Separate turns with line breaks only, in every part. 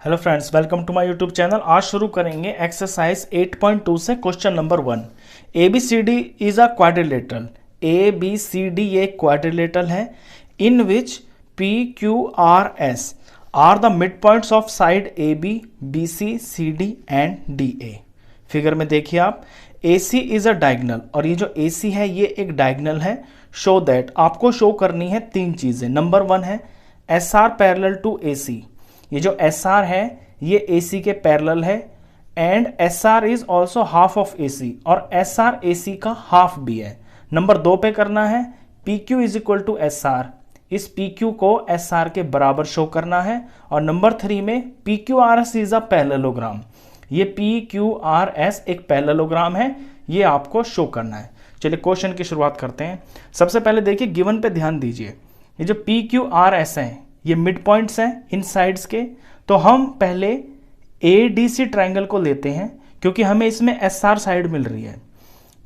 Hello friends, welcome to my YouTube channel. आज शुरू करेंगे एक्सरसाइज 8.2 से question number 1। A B C D is a quadrilateral. A B C D ये quadrilateral है in which P Q R S are the mid points of side A B, B C, C D and D A. Figure में देखिए आप, ए सी is a diagonal और ये जो ए C है ये एक डायगनल है। शो दैट, आपको शो करनी है तीन चीजें। नंबर 1 है S R parallel to A C. ये जो एस आर है ये ए सी के पैरेलल है and S R is also half of A C और एस आर ए सी का हाफ भी है। नंबर 2 पे करना है P Q is equal to S R. इस पी क्यू को एस आर के बराबर शो करना है। और नंबर 3 में P Q R S is a parallelogram. ये पी क्यू आर एस एक पैरेललोग्राम है, ये आपको शो करना है। चलिए क्वेश्चन की शुरुआत करते हैं। सबसे पहले देखिए गिवन पे ध्यान दीजिए। ये जो पी क्यू आर एस है ये मिड पॉइंट्स हैं इन साइड्स के। तो हम पहले ए डी सी ट्राइंगल को लेते हैं क्योंकि हमें इसमें एस आर साइड मिल रही है।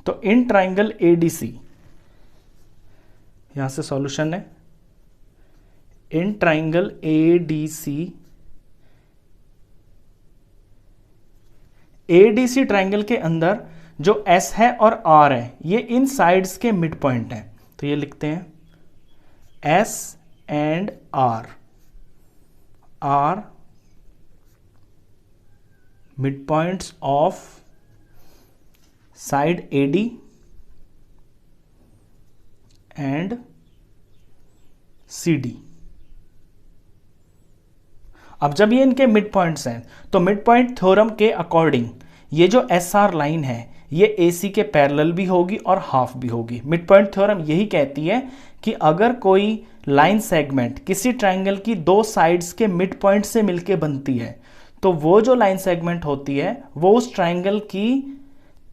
तो इन ट्राइंगल ए डी सी, यहां से सॉल्यूशन है। In triangle A D C triangle के अंदर जो एस है और आर है ये इन साइड्स के मिड पॉइंट हैं। तो ये लिखते हैं S and R are midpoints of side AD and CD। अब जब ये इनके मिड पॉइंट्स हैं तो मिड पॉइंट थ्योरम के अकॉर्डिंग ये जो एस आर लाइन है ये ए सी के पैरेलल भी होगी और हाफ भी होगी। मिड पॉइंट थ्योरम यही कहती है कि अगर कोई लाइन सेगमेंट किसी ट्राइंगल की दो साइड्स के मिड पॉइंट से मिलके बनती है तो वो जो लाइन सेगमेंट होती है वो उस ट्राइंगल की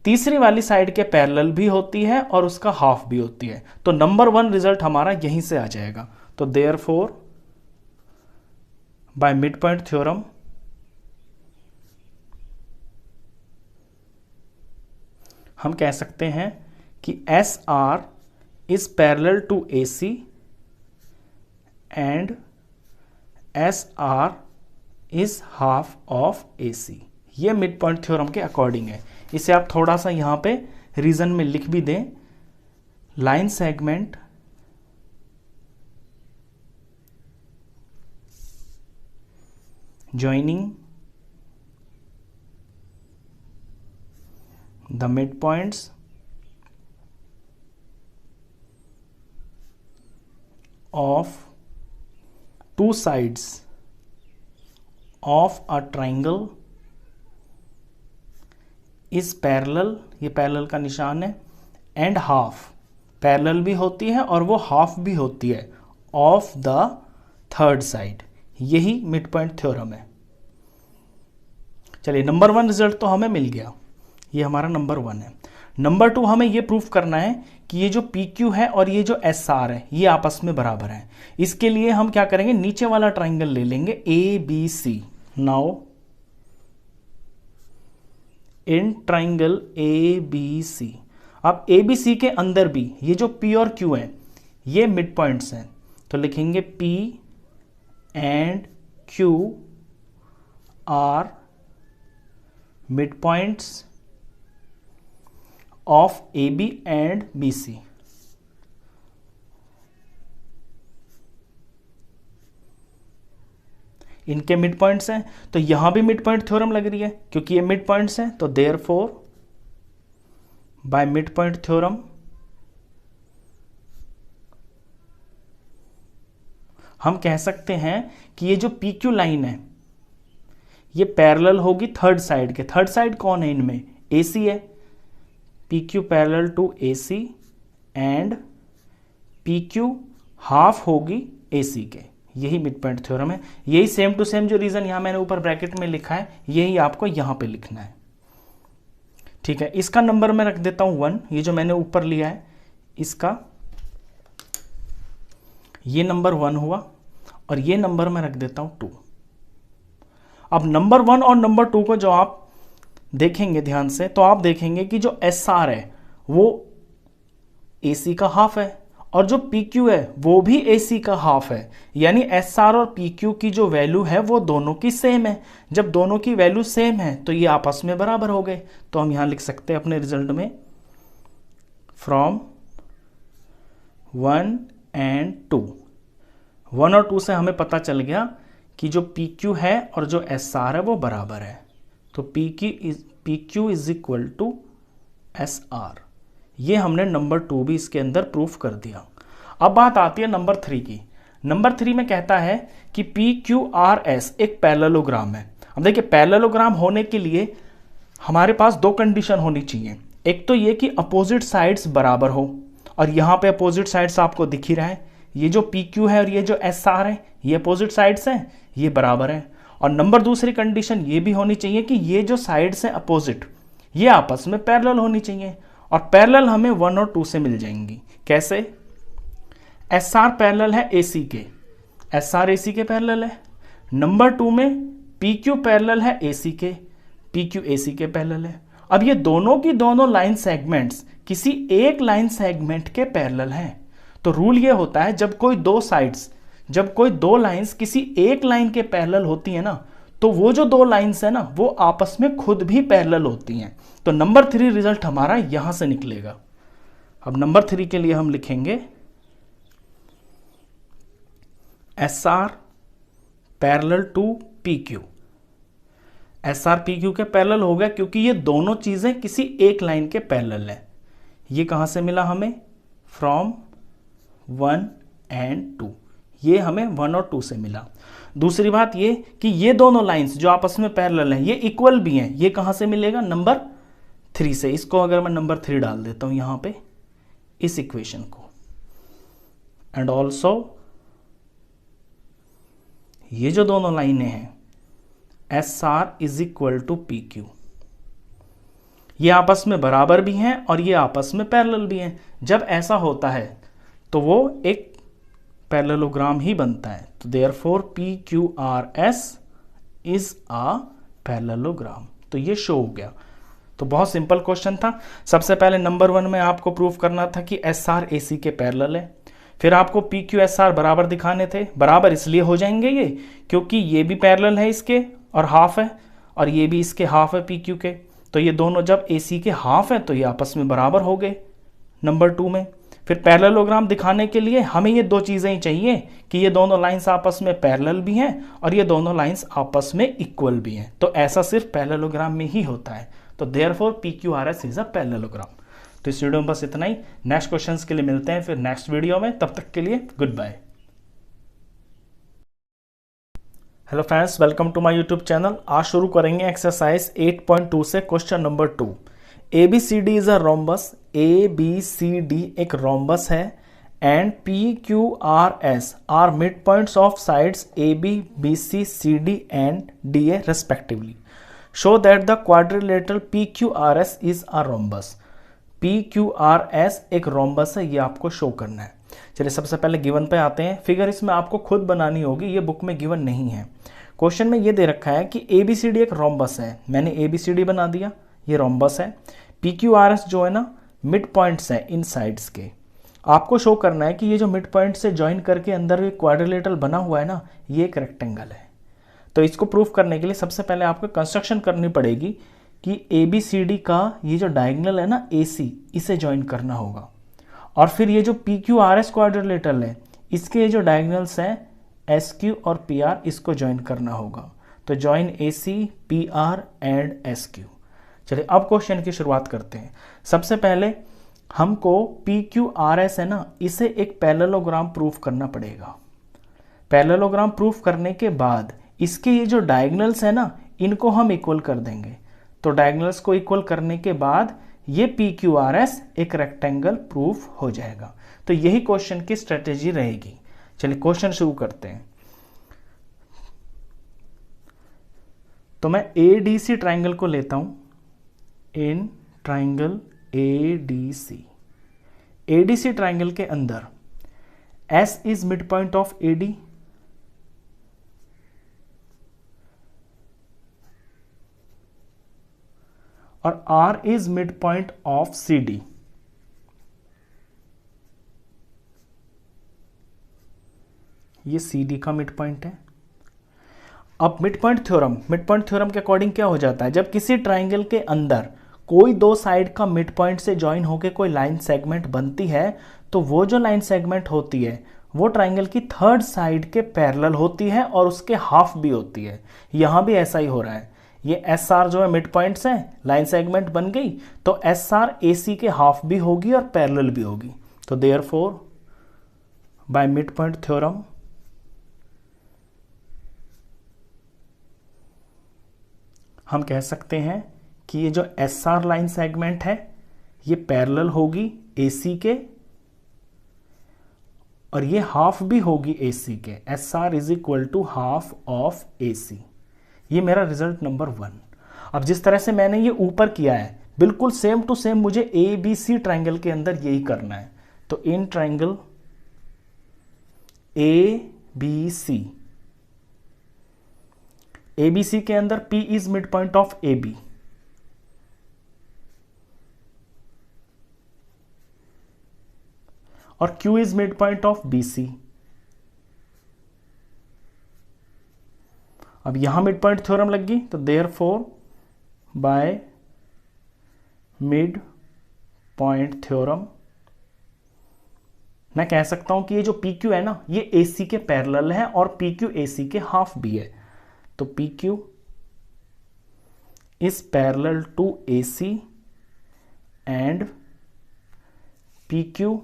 तीसरी वाली साइड के पैरेलल भी होती है और उसका हाफ भी होती है। तो नंबर 1 रिजल्ट हमारा यहीं से आ जाएगा। तो therefore by mid point theorem हम कह सकते हैं कि S R is parallel to A C and S R is half of A C. ये मिड पॉइंट थ्योरम के अकॉर्डिंग है। इसे आप थोड़ा सा यहां पे रीजन में लिख भी दें। Line segment joining the midpoints of two sides of a triangle is parallel, ये पैरेलल का निशान है, एंड हाफ, पैरेलल भी होती है और वो हाफ भी होती है ऑफ द थर्ड साइड। यही मिड पॉइंट थ्योरम है। चलिए नंबर 1 रिजल्ट तो हमें मिल गया, ये हमारा नंबर 1 है। नंबर 2 हमें ये प्रूफ करना है कि ये जो पी क्यू है और ये जो एस आर है ये आपस में बराबर है। इसके लिए हम क्या करेंगे, नीचे वाला ट्राइंगल ले लेंगे A B C. Now in triangle A B C, अब ए बी सी के अंदर भी ये जो पी और क्यू है ये मिड पॉइंट्स हैं। तो लिखेंगे P and Q R mid points of A B and B C. इनके मिड पॉइंट्स हैं तो यहां भी मिड पॉइंट थ्योरम लग रही है क्योंकि ये मिड पॉइंट्स हैं। तो therefore by mid point theorem हम कह सकते हैं कि ये जो पी क्यू लाइन है ये पैरेलल होगी थर्ड साइड के। थर्ड साइड कौन है इनमें, ए सी है। P Q parallel to A C and P Q half होगी ए सी के। यही मिड पॉइंट थ्योरम है। यही सेम टू सेम जो रीजन यहां मैंने ऊपर ब्रैकेट में लिखा है यही आपको यहां पे लिखना है। ठीक है, इसका नंबर मैं रख देता हूं 1। ये जो मैंने ऊपर लिया है इसका ये नंबर 1 हुआ और ये नंबर मैं रख देता हूं 2। अब नंबर 1 और नंबर 2 को जो आप देखेंगे ध्यान से तो आप देखेंगे कि जो एस आर है वो ए सी का हाफ है और जो पी क्यू है वो भी ए सी का हाफ है, यानी एस आर और पी क्यू की जो वैल्यू है वो दोनों की सेम है। जब दोनों की वैल्यू सेम है तो ये आपस में बराबर हो गए। तो हम यहाँ लिख सकते हैं अपने रिजल्ट में फ्रॉम 1 एंड 2। 1 और 2 से हमें पता चल गया कि जो पी क्यू है और जो एस आर है वो बराबर है। तो P Q is equal to S R. ये हमने नंबर 2 भी इसके अंदर प्रूफ कर दिया। अब बात आती है नंबर 3 की। नंबर 3 में कहता है कि पी क्यू आर एस एक पैरेललोग्राम है। अब देखिए, पैरेललोग्राम होने के लिए हमारे पास दो कंडीशन होनी चाहिए। एक तो ये कि अपोजिट साइड्स बराबर हो, और यहाँ पे अपोजिट साइड्स आपको दिख ही रहा है, ये जो पी क्यू है और ये जो एस आर है ये अपोजिट साइड्स हैं, ये बराबर है। और नंबर दूसरी कंडीशन ये भी होनी चाहिए कि ये जो साइड्स हैं अपोजिट, ये आपस में पैरेलल होनी चाहिए। और पैरेलल हमें 1 और 2 से मिल जाएंगी। कैसे? एस आर पैरेलल है ए सी के, एस आर ए सी के पैरेलल है। नंबर 2 में पी क्यू पैरेलल है ए सी के, पी क्यू ए सी के पैरेलल है। अब ये दोनों की दोनों लाइन सेगमेंट्स किसी एक लाइन सेगमेंट के पैरेलल हैं। तो रूल ये होता है, जब कोई दो लाइंस किसी एक लाइन के पैरेलल होती है ना, तो वो जो दो लाइंस है ना वो आपस में खुद भी पैरेलल होती हैं। तो नंबर 3 रिजल्ट हमारा यहां से निकलेगा। अब नंबर 3 के लिए हम लिखेंगे S R parallel to P Q. S R P Q के पैरेलल हो गया क्योंकि ये दोनों चीजें किसी एक लाइन के पैरेलल है। ये कहां से मिला हमें? From 1 and 2। ये हमें 1 और 2 से मिला। दूसरी बात ये कि ये दोनों लाइंस जो आपस में पैरेलल हैं ये इक्वल भी हैं। ये कहां से मिलेगा? नंबर 3 से। इसको अगर मैं नंबर 3 डाल देता हूं यहां पे, इस इक्वेशन को, एंड ऑल्सो ये जो दोनों लाइनें हैं S R is equal to P Q, ये आपस में बराबर भी हैं और ये आपस में पैरेलल भी हैं। जब ऐसा होता है तो वो एक पैरेललोग्राम ही बनता है। तो therefore P Q R S is a parallelogram. तो ये शो हो गया। तो बहुत सिंपल क्वेश्चन था। सबसे पहले नंबर 1 में आपको प्रूफ करना था कि एस आर ए सी के पैरेलल है। फिर आपको पी क्यू एस आर बराबर दिखाने थे। बराबर इसलिए हो जाएंगे ये क्योंकि ये भी पैरेलल है इसके और हाफ है, और ये भी इसके हाफ है पी क्यू के। तो ये दोनों जब ए सी के हाफ है तो ये आपस में बराबर हो गए नंबर 2 में। फिर पैरेललोग्राम दिखाने के लिए हमें ये दो चीज़ें ही चाहिए कि ये दोनों लाइंस आपस में पैरेलल भी हैं और ये दोनों लाइंस आपस में इक्वल भी हैं। तो ऐसा सिर्फ पैरेललोग्राम में ही होता है। तो therefore P Q R S is a parallelogram. तो इस वीडियो में बस इतना ही। नेक्स्ट क्वेश्चंस के लिए मिलते हैं फिर नेक्स्ट वीडियो में। तब तक के लिए goodbye. Hello friends, welcome to my YouTube channel. आज शुरू करेंगे एक्सरसाइज 8.2 से question number 2। A B C D is a rhombus. A B C D एक रोम्बस है and P Q R S are mid points of sides A B B C C D and D A respectively. Show that the quadrilateral P Q R S is a rhombus. P Q R S एक rhombus है, ये आपको show करना है। चलिए सबसे पहले given पे आते हैं। फिगर इसमें आपको खुद बनानी होगी, ये बुक में गिवन नहीं है। क्वेश्चन में ये दे रखा है कि ए बी सी डी एक रोम्बस है। मैंने ए बी सी डी बना दिया, ये रोम्बस है। पी क्यू आर एस जो है ना मिड पॉइंट्स हैं इन साइड्स के। आपको शो करना है कि ये जो मिड पॉइंट से ज्वाइन करके अंदर एक क्वाड्रिलेटरल बना हुआ है ना, ये एक रेक्टेंगल है। तो इसको प्रूफ करने के लिए सबसे पहले आपको कंस्ट्रक्शन करनी पड़ेगी कि ए बी सी डी का ये जो डायगोनल है ना ए सी, इसे ज्वाइन करना होगा। और फिर ये जो P Q R S quadrilateral है, इसके जो डायगोनल्स हैं एस क्यू और पी आर, इसको ज्वाइन करना होगा। तो join A C P R and S Q. चलिए अब क्वेश्चन की शुरुआत करते हैं। सबसे पहले हमको पी क्यू आर एस है ना, इसे एक पैरेललोग्राम प्रूफ करना पड़ेगा। पैरेललोग्राम प्रूफ करने के बाद इसके ये जो डायगोनल्स है ना, इनको हम इक्वल कर देंगे। तो डायगोनल्स को इक्वल करने के बाद ये पी क्यू आर एस एक रेक्टेंगल प्रूफ हो जाएगा। तो यही क्वेश्चन की स्ट्रेटेजी रहेगी। चलिए क्वेश्चन शुरू करते हैं। तो मैं ए डी सी ट्राइंगल को लेता हूं। In triangle A D C triangle के अंदर S is mid point of A D, और R is mid point of C D. ये सी डी का मिड पॉइंट है। अब मिड पॉइंट थ्योरम के अकॉर्डिंग क्या हो जाता है, जब किसी ट्राइंगल के अंदर कोई दो साइड का मिड पॉइंट से ज्वाइन होकर कोई लाइन सेगमेंट बनती है, तो वो जो लाइन सेगमेंट होती है वो ट्राइंगल की थर्ड साइड के पैरेलल होती है और उसके हाफ भी होती है। यहाँ भी ऐसा ही हो रहा है। ये एस आर जो है मिड पॉइंट से लाइन सेगमेंट बन गई, तो एस आर ए सी के हाफ भी होगी और पैरेलल भी होगी। तो therefore by mid point theorem हम कह सकते हैं कि ये जो एस आर लाइन सेगमेंट है ये पैरेलल होगी ए सी के, और ये हाफ भी होगी ए सी के। S R is equal to half of A C. ये मेरा रिजल्ट नंबर 1। अब जिस तरह से मैंने ये ऊपर किया है बिल्कुल सेम टू सेम मुझे ए बी सी ट्राइंगल के अंदर यही करना है। तो इन ट्राइंगल ए बी सी के अंदर P is mid point of A B, और Q is mid point of B C. अब यहां मिड पॉइंट थ्योरम लग गई, तो therefore by mid point theorem मैं कह सकता हूं कि ये जो PQ है ना ये AC के पैरेलल है और PQ AC के हाफ भी है। तो PQ is parallel to AC and PQ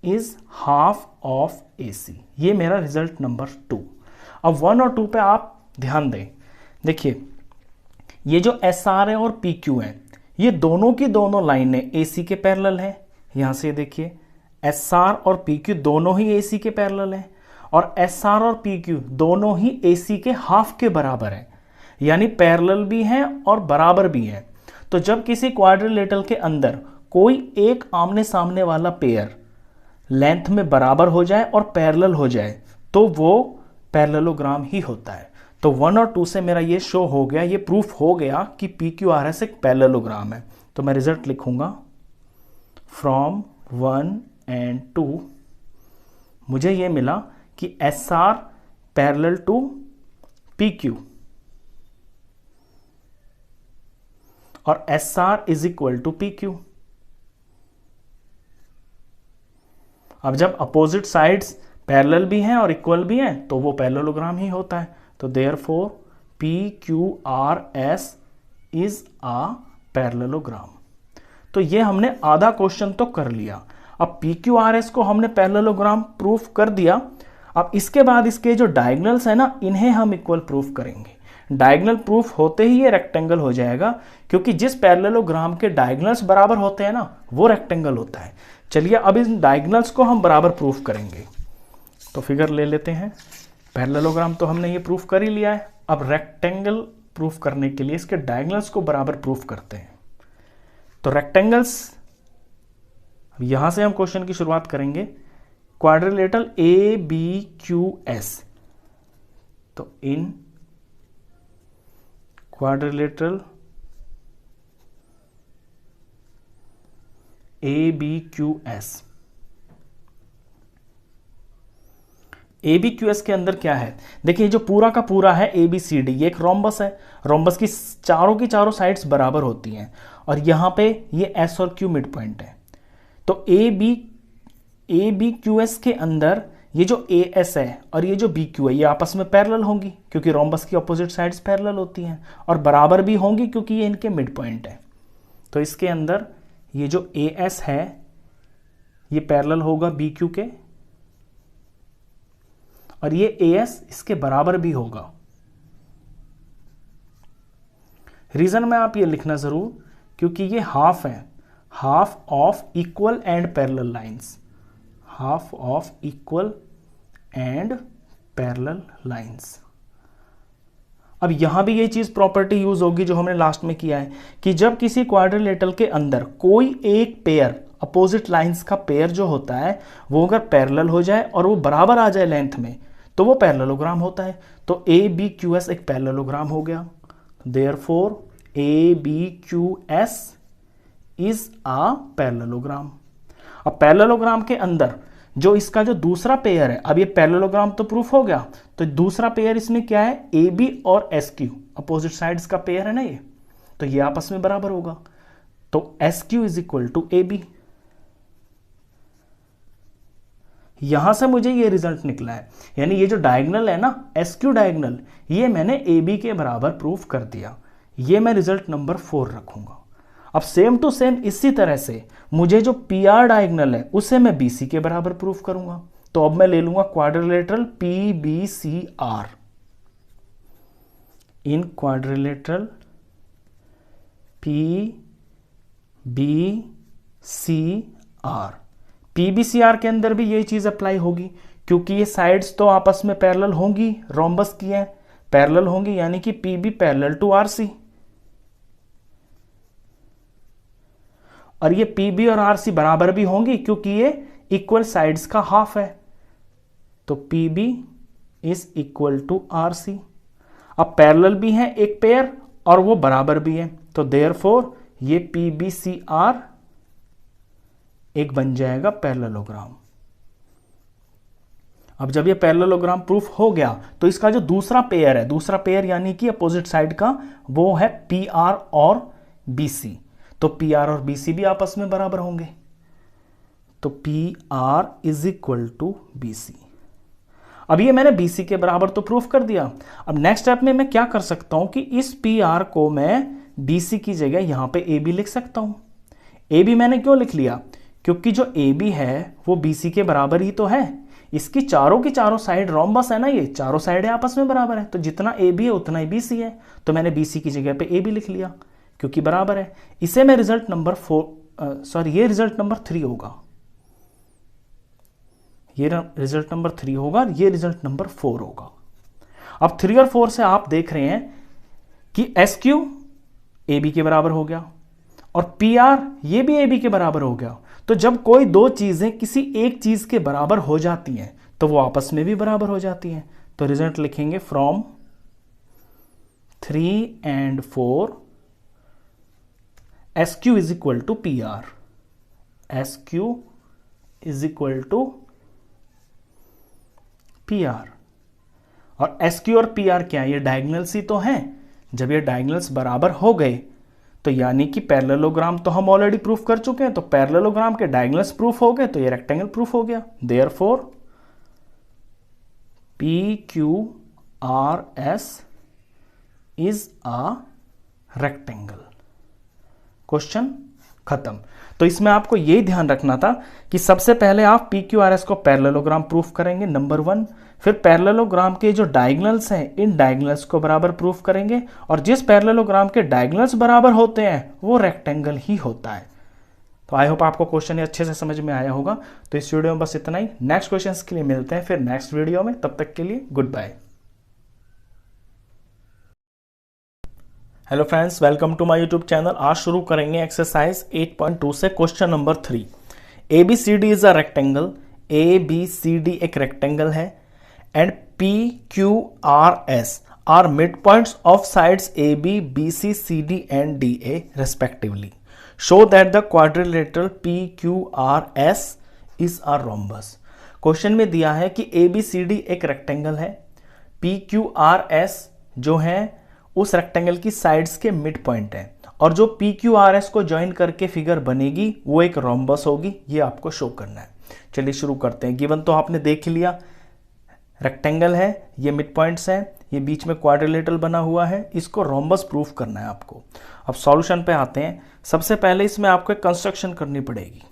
is half of AC। ये मेरा रिजल्ट नंबर 2। अब 1 और 2 पे आप ध्यान दें। देखिए ये जो SR है और PQ है ये दोनों की दोनों लाइनें AC के पैरेलल है। यहां से देखिए SR और PQ दोनों ही AC के पैरेलल है, और SR और PQ दोनों ही AC के हाफ के बराबर है, यानी पैरेलल भी हैं और बराबर भी हैं। तो जब किसी क्वाड्रिलेटरल के अंदर कोई एक आमने सामने वाला पेयर लेंथ में बराबर हो जाए और पैरेलल हो जाए तो वो पैरेललोग्राम ही होता है। तो 1 और 2 से मेरा ये शो हो गया, ये प्रूफ हो गया कि PQRS एक पैरेललोग्राम है। तो मैं रिजल्ट लिखूंगा फ्रॉम 1 एंड 2 मुझे ये मिला कि SR पैरेलल टू PQ और SR is equal to PQ। अब जब अपोजिट साइड्स पैरेलल भी हैं और इक्वल भी हैं तो वो पैरेललोग्राम ही होता है। तो therefore PQRS is a parallelogram. तो ये हमने आधा क्वेश्चन तो कर लिया। अब PQRS को हमने पैरेललोग्राम प्रूफ कर दिया। अब इसके बाद इसके जो डायगोनल्स है ना इन्हें हम इक्वल प्रूफ करेंगे। डायगोनल प्रूफ होते ही ये रेक्टेंगल हो जाएगा, क्योंकि जिस पैरेललोग्राम के डायगोनल्स बराबर होते हैं ना वो रेक्टेंगल होता है। चलिए अब इन डायगोनल्स को हम बराबर प्रूफ करेंगे। तो फिगर ले लेते हैं। पैरेललोग्राम तो हमने ये प्रूफ कर ही लिया है। अब रेक्टेंगल प्रूफ करने के लिए इसके डायगोनल्स को बराबर प्रूफ करते हैं। तो रेक्टेंगल्स, यहां से हम क्वेश्चन की शुरुआत करेंगे। क्वाड्रिलेटरल ABQS, तो इन क्वाड्रिलेटरल ABQS, ABQS के अंदर क्या है, देखिए जो पूरा का पूरा है ABCD, ये एक रोम्बस है। रोम्बस की चारों साइड्स बराबर होती हैं, और यहां पे ये S और Q मिड पॉइंट है। तो ABQS के अंदर ये जो AS है और ये जो BQ है ये आपस में पैरेलल होंगी, क्योंकि रोम्बस की अपोजिट साइड्स पैरेलल होती हैं, और बराबर भी होंगी क्योंकि ये इनके मिड पॉइंट है। तो इसके अंदर ये जो AS है ये पैरेलल होगा BQ के, और ये AS इसके बराबर भी होगा। रीजन में आप ये लिखना जरूर, क्योंकि ये हाफ है, half of equal and parallel lines, half of equal and parallel lines. अब यहां भी ये चीज प्रॉपर्टी यूज होगी जो हमने लास्ट में किया है, कि जब किसी क्वाड्रिलेटरल के अंदर कोई एक पेयर अपोजिट लाइंस का पेयर जो होता है वो अगर पैरेलल हो जाए और वो बराबर आ जाए लेंथ में तो वो पैरेललोग्राम होता है। तो ABQS एक पैरेललोग्राम हो गया। Therefore ABQS is a parallelogram. अब पैरेललोग्राम के अंदर जो इसका जो दूसरा पेयर है, अब ये पैरेललोग्राम तो प्रूफ हो गया, तो दूसरा पेयर इसमें क्या है, ए बी और एस क्यू, अपोजिट साइड्स का पेयर है ना ये, तो ये आपस में बराबर होगा, तो S Q is equal to A B. यहां से मुझे ये रिजल्ट निकला है, यानी ये जो डायगोनल है ना एस क्यू डायगोनल, ये मैंने ए बी के बराबर प्रूफ कर दिया, ये मैं रिजल्ट नंबर 4 रखूंगा। अब सेम टू सेम इसी तरह से मुझे जो पी आर डायगोनल है उसे मैं बी सी के बराबर प्रूफ करूंगा, तो अब मैं ले लूंगा quadrilateral P B C R. In quadrilateral P B C R, PBCR के अंदर भी यही चीज अप्लाई होगी, क्योंकि ये साइड्स तो आपस में पैरेलल होंगी, रोम्बस की हैं, पैरेलल होंगी, यानी कि पीबी पैरेलल टू आरसी, और ये पीबी और आरसी बराबर भी होंगी क्योंकि ये इक्वल साइड्स का हाफ है, तो PB is equal to RC. अब पैरेलल भी है एक पेयर और वो बराबर भी है, तो देयरफॉर ये पीबीसीआर एक बन जाएगा पैरेललोग्राम। अब जब ये पैरेललोग्राम प्रूफ हो गया तो इसका जो दूसरा पेयर है, दूसरा पेयर यानी कि अपोजिट साइड का, वो है पी आर और बी सी, तो पी आर और बी सी भी आपस में बराबर होंगे, तो P R is equal to B C. अब ये मैंने बी सी के बराबर तो प्रूफ कर दिया। अब नेक्स्ट स्टेप में मैं क्या कर सकता हूं कि इस पी आर को मैं बी सी की जगह यहां पे ए बी लिख सकता हूं। ए बी मैंने क्यों लिख लिया, क्योंकि जो ए बी है वो बी सी के बराबर ही तो है, इसकी चारों की चारों साइड रोम्बस है ना, ये चारों साइडें आपस में बराबर है, तो जितना ए बी है उतना ही बी सी है, तो मैंने बी सी की जगह पे ए बी लिख लिया क्योंकि बराबर है। इसे मैं रिजल्ट नंबर 4 ये रिजल्ट नंबर 3 होगा, ये रिजल्ट नंबर 3 होगा, ये रिजल्ट नंबर 4 होगा। अब 3 और 4 से आप देख रहे हैं कि एस क्यू ए बी के बराबर हो गया और पी आर ये भी ए बी के बराबर हो गया, तो जब कोई दो चीजें किसी एक चीज के बराबर हो जाती हैं तो वो आपस में भी बराबर हो जाती हैं, तो रिजल्ट लिखेंगे from 3 and 4 S Q is equal to P R, S Q is equal to P R. और एस क्यू और पी आर क्या है, ये डायगोनल्स ही तो हैं। जब ये डायगोनल्स बराबर हो गए तो यानी कि पैरेललोग्राम तो हम ऑलरेडी प्रूफ कर चुके हैं, तो पैरेललोग्राम के डायगोनल्स प्रूफ हो गए तो ये रेक्टेंगल प्रूफ हो गया। Therefore P Q R S is a rectangle. Question खत्म। तो इसमें आपको यही ध्यान रखना था कि सबसे पहले आप पी क्यू आर एस को पैरेललोग्राम प्रूफ करेंगे नंबर 1, फिर पैरेललोग्राम के जो डायगोनल्स हैं इन डायगोनल्स को बराबर प्रूफ करेंगे, और जिस पैरेललोग्राम के डायगोनल्स बराबर होते हैं वो रेक्टेंगल ही होता है। तो आई होप आपको क्वेश्चन अच्छे से समझ में आया होगा। तो इस वीडियो में बस इतना ही, नेक्स्ट क्वेश्चन के लिए मिलते हैं फिर नेक्स्ट वीडियो में, तब तक के लिए goodbye. Hello friends, welcome to my YouTube channel. आज शुरू करेंगे एक्सरसाइज 8.2 से question number 3। A B C D is a rectangle, A B C D एक रेक्टेंगल है, and P Q R S are mid points of sides A B B C C D and D A respectively. Show that the quadrilateral P Q R S is a rhombus. Question में दिया है कि ए B C D एक rectangle है, P Q R S जो है उस rectangle की साइड्स के मिड पॉइंट है, और जो पी क्यू आर एस को ज्वाइन करके फिगर बनेगी वो एक रोम्बस होगी, ये आपको शो करना है। चलिए शुरू करते हैं। गिवन तो आपने देख लिया, रेक्टेंगल है, ये मिड पॉइंट्स हैं, ये बीच में क्वाड्रिलेटरल बना हुआ है, इसको रोम्बस प्रूफ करना है आपको। अब सॉल्यूशन पे आते हैं। सबसे पहले इसमें आपको एक कंस्ट्रक्शन करनी पड़ेगी।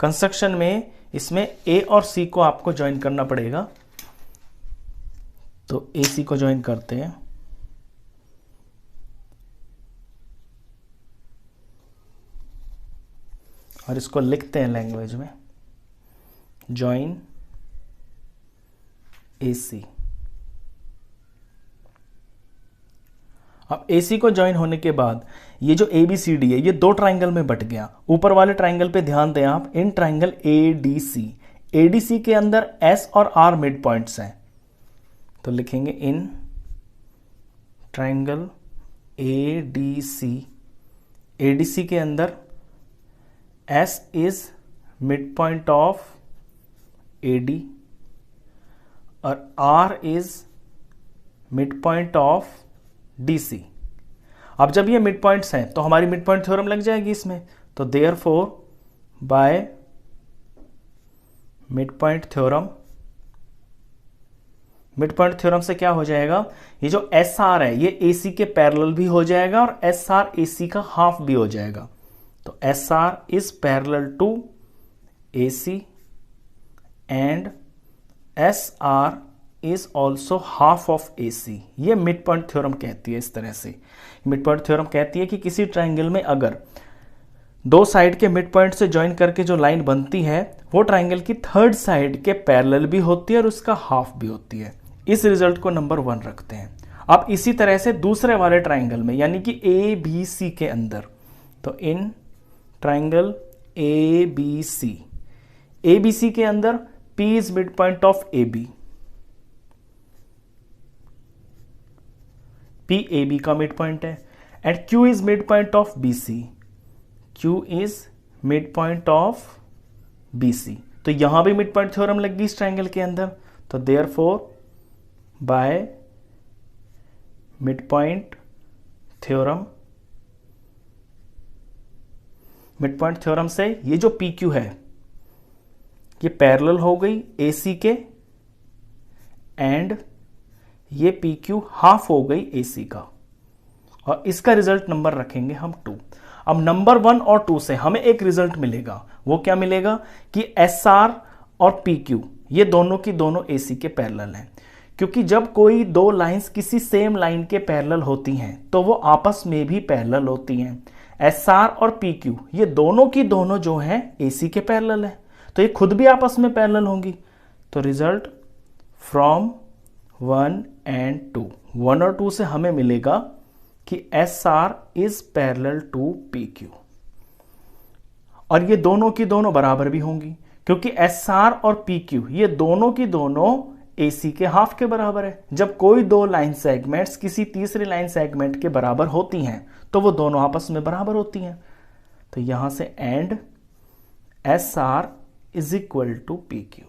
कंस्ट्रक्शन में इसमें ए और सी को आपको ज्वाइन करना पड़ेगा, तो ए सी को ज्वाइन करते हैं। और इसको लिखते हैं लैंग्वेज में, जॉइन AC। अब AC को ज्वाइन होने के बाद ये जो ABCD है ये दो ट्राइंगल में बट गया। ऊपर वाले ट्राइंगल पे ध्यान दें आप, इन ट्राइंगल ADC, ADC के अंदर S और R मिड पॉइंट्स हैं, तो लिखेंगे इन ट्राइंगल ADC, ADC के अंदर S is mid point of AD और R is mid point of DC। अब जब ये मिड पॉइंट्स हैं तो हमारी मिड पॉइंट थ्योरम लग जाएगी इसमें। तो therefore by mid point theorem, mid point theorem से क्या हो जाएगा, ये जो SR है ये AC के पैरेलल भी हो जाएगा और SR AC का हाफ भी हो जाएगा। तो SR is parallel to AC and SR is also half of AC। ये मिड पॉइंट थ्योरम कहती है। इस तरह से मिड पॉइंट थ्योरम कहती है कि किसी ट्राइंगल में अगर दो साइड के मिड पॉइंट से ज्वाइन करके जो लाइन बनती है वो ट्राइंगल की थर्ड साइड के पैरेलल भी होती है और उसका हाफ भी होती है। इस रिजल्ट को नंबर 1 रखते हैं। अब इसी तरह से दूसरे वाले ट्राइंगल में यानी कि ABC के अंदर, तो इन ट्राइंगल ABC के अंदर P is mid point of AB, P AB का मिड पॉइंट है and Q is mid point of BC, Q is mid point of BC। तो यहां भी मिड पॉइंट थ्योरम लग गई इस ट्राइंगल के अंदर। तो therefore by mid point theorem, mid point theorem से ये जो PQ है ये पैरेलल हो गई AC के एंड ये PQ हाफ हो गई AC का और इसका रिजल्ट नंबर रखेंगे हम 2। अब नंबर 1 और 2 से हमें एक रिजल्ट मिलेगा। वो क्या मिलेगा कि SR और PQ ये दोनों की दोनों AC के पैरेलल हैं, क्योंकि जब कोई दो लाइंस किसी सेम लाइन के पैरेलल होती हैं तो वो आपस में भी पैरेलल होती हैं। SR और PQ ये दोनों की दोनों जो हैं AC के पैरेलल है, तो ये खुद भी आपस में पैरेलल होंगी। तो रिजल्ट फ्रॉम 1 एंड 2, 1 और 2 से हमें मिलेगा कि SR is parallel to PQ और ये दोनों की दोनों बराबर भी होंगी, क्योंकि SR और PQ ये दोनों की दोनों AC के हाफ के बराबर है। जब कोई दो लाइन सेगमेंट्स किसी तीसरी लाइन सेगमेंट के बराबर होती हैं तो वो दोनों आपस में बराबर होती हैं। तो यहां से and SR is equal to PQ।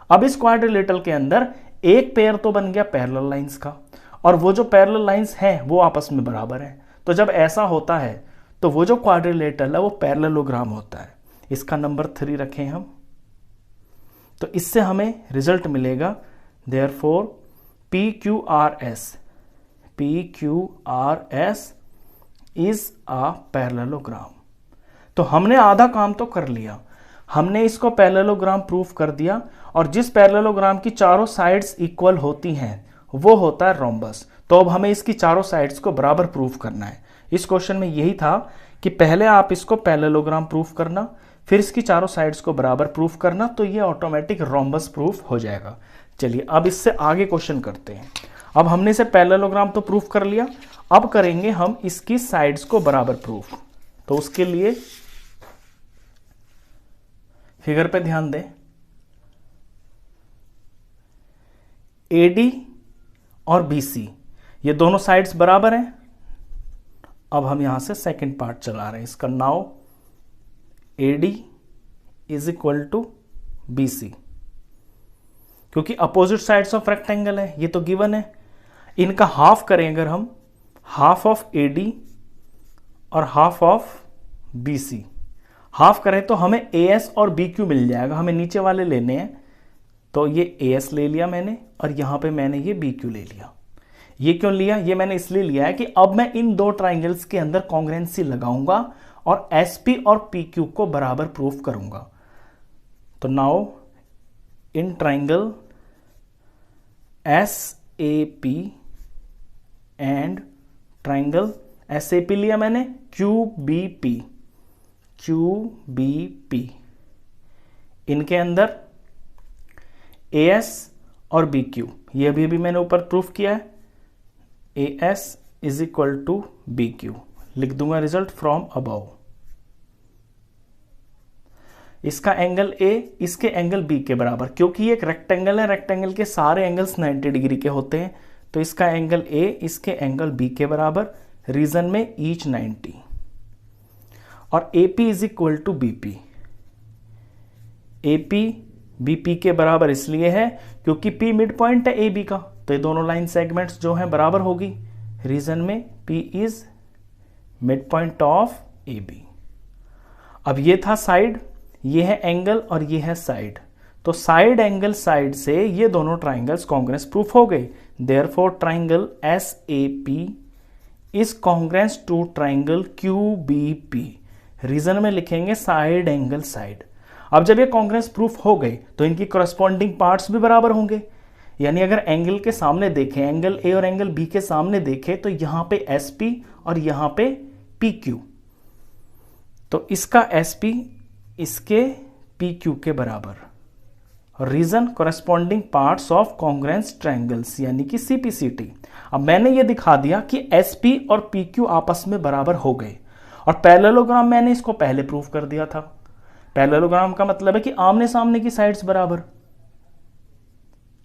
अब इस क्वाड्रिलेटरल के अंदर एक पेयर तो बन गया पैरेलल लाइंस का और वो जो पैरेलल लाइंस हैं वो आपस में बराबर हैं। तो जब ऐसा होता है तो वो जो क्वाड्रिलेटरल है वो पैरेललोग्राम होता है। इसका नंबर 3 रखें हम। तो इससे हमें रिजल्ट मिलेगा therefore PQRS is a parallelogram. तो हमने आधा काम तो कर लिया, हमने इसको पैरेललोग्राम प्रूफ कर दिया और जिस पैरेललोग्राम की चारों साइड्स इक्वल होती हैं वो होता है रोम्बस। तो अब हमें इसकी चारों साइड्स को बराबर प्रूफ करना है। इस क्वेश्चन में यही था कि पहले आप इसको पैरेललोग्राम प्रूफ करना, फिर इसकी चारों साइड्स को बराबर प्रूफ करना, तो ये ऑटोमेटिक रोम्बस प्रूफ हो जाएगा। चलिए अब इससे आगे क्वेश्चन करते हैं। अब हमने इसे पैरेललोग्राम तो प्रूफ कर लिया, अब करेंगे हम इसकी साइड्स को बराबर प्रूफ। तो उसके लिए फिगर पे ध्यान दें। AD और BC ये दोनों साइड्स बराबर हैं। अब हम यहां से सेकंड पार्ट चला रहे हैं इसका। Now AD is equal to BC, क्योंकि अपोजिट साइड्स ऑफ रेक्टेंगल है, ये तो गिवन है। इनका हाफ करें अगर हम, हाफ ऑफ AD और हाफ ऑफ BC, हाफ करें तो हमें AS और BQ मिल जाएगा। हमें नीचे वाले लेने हैं, तो ये AS ले लिया मैंने और यहां पे मैंने ये BQ ले लिया। ये क्यों लिया? ये मैंने इसलिए लिया है कि अब मैं इन दो ट्राइंगल्स के अंदर कॉन्ग्रुएंसी लगाऊंगा और SP और PQ को बराबर प्रूफ करूंगा। तो now in triangle SAP and triangle SAP लिया मैंने QBP, इनके अंदर AS और BQ, ये भी मैंने ऊपर प्रूफ किया है। AS is equal to BQ, लिख दूंगा रिजल्ट फ्रॉम अबव। इसका एंगल A इसके एंगल B के बराबर, क्योंकि ये एक रेक्टेंगल है, रेक्टेंगल के सारे एंगल्स 90 डिग्री के होते हैं। तो इसका एंगल A इसके एंगल B के बराबर, रीजन में ईच 90। और AP is equal to BP, A P B P के बराबर इसलिए है क्योंकि पी मिड पॉइंट है ए बी का, तो ये दोनों लाइन सेगमेंट्स जो हैं बराबर होगी। रीजन में P is mid point of A B. अब ये था साइड, ये है एंगल और ये है साइड, तो साइड एंगल साइड से ये दोनों ट्राइंगल्स कॉन्ग्रेंस प्रूफ हो गए। Therefore triangle S A P is congruence to triangle Q B P. Reason में लिखेंगे साइड एंगल साइड। अब जब ये कॉन्ग्रेंस प्रूफ हो गए तो इनकी करस्पॉन्डिंग पार्ट्स भी बराबर होंगे, यानी अगर एंगल के सामने देखें, एंगल ए और एंगल बी के सामने देखें, तो यहां पे एस पी और यहां पे पी क्यू, तो इसका एस पी इसके पी क्यू के बराबर। Reason corresponding parts of congruence triangles यानी कि सीपीसीटी। अब मैंने ये दिखा दिया कि एसपी और पीक्यू आपस में बराबर हो गए, और पैरेललोग्राम मैंने इसको पहले प्रूफ कर दिया था। पैरेललोग्राम का मतलब है कि आमने सामने की साइड्स बराबर,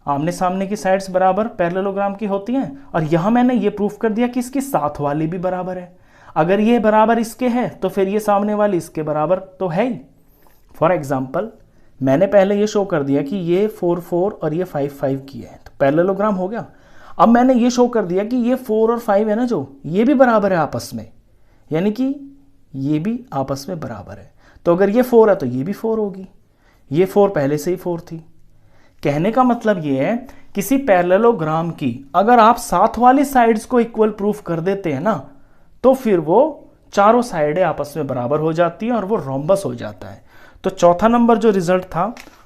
आमने सामने की साइड्स बराबर पैरेललोग्राम की होती हैं, और यहां मैंने ये प्रूफ कर दिया कि इसकी साथ वाली भी बराबर है। अगर ये बराबर इसके है तो फिर ये सामने वाली इसके बराबर तो है ही। फॉर एग्जाम्पल मैंने पहले ये शो कर दिया कि ये 4 4 और ये 5 5 की है, तो पैरेललोग्राम हो गया। अब मैंने ये शो कर दिया कि ये 4 और 5 है ना, जो ये भी बराबर है आपस में, यानी कि ये भी आपस में बराबर है। तो अगर ये 4 है तो ये भी 4 होगी, ये 4 पहले से ही 4 थी। कहने का मतलब ये है किसी पैरेललोग्राम की अगर आप साथ वाली साइड्स को इक्वल प्रूफ कर देते हैं ना, तो फिर वो चारों साइडें आपस में बराबर हो जाती है और वो रोम्बस हो जाता है। तो चौथा नंबर जो रिजल्ट था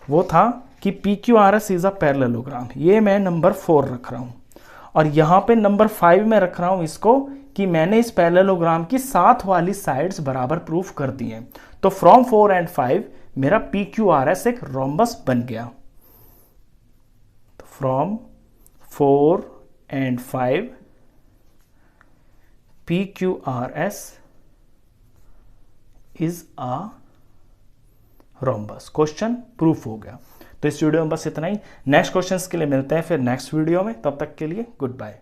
वो था कि P Q R S is a parallelogram. ये मैं नंबर 4 रख रहा हूं, और यहां पे नंबर 5 में रख रहा हूं इसको कि मैंने इस पैरेललोग्राम की साथ वाली साइड्स बराबर प्रूफ कर दी हैं। तो फ्रॉम 4 एंड 5 मेरा पी क्यू आर एस एक रोम्बस बन गया। तो from 4 and 5 P Q R S is a rhombus. Question proof हो गया। तो इस वीडियो में बस इतना ही। नेक्स्ट क्वेश्चंस के लिए मिलते हैं फिर नेक्स्ट वीडियो में, तब तक के लिए गुड बाय।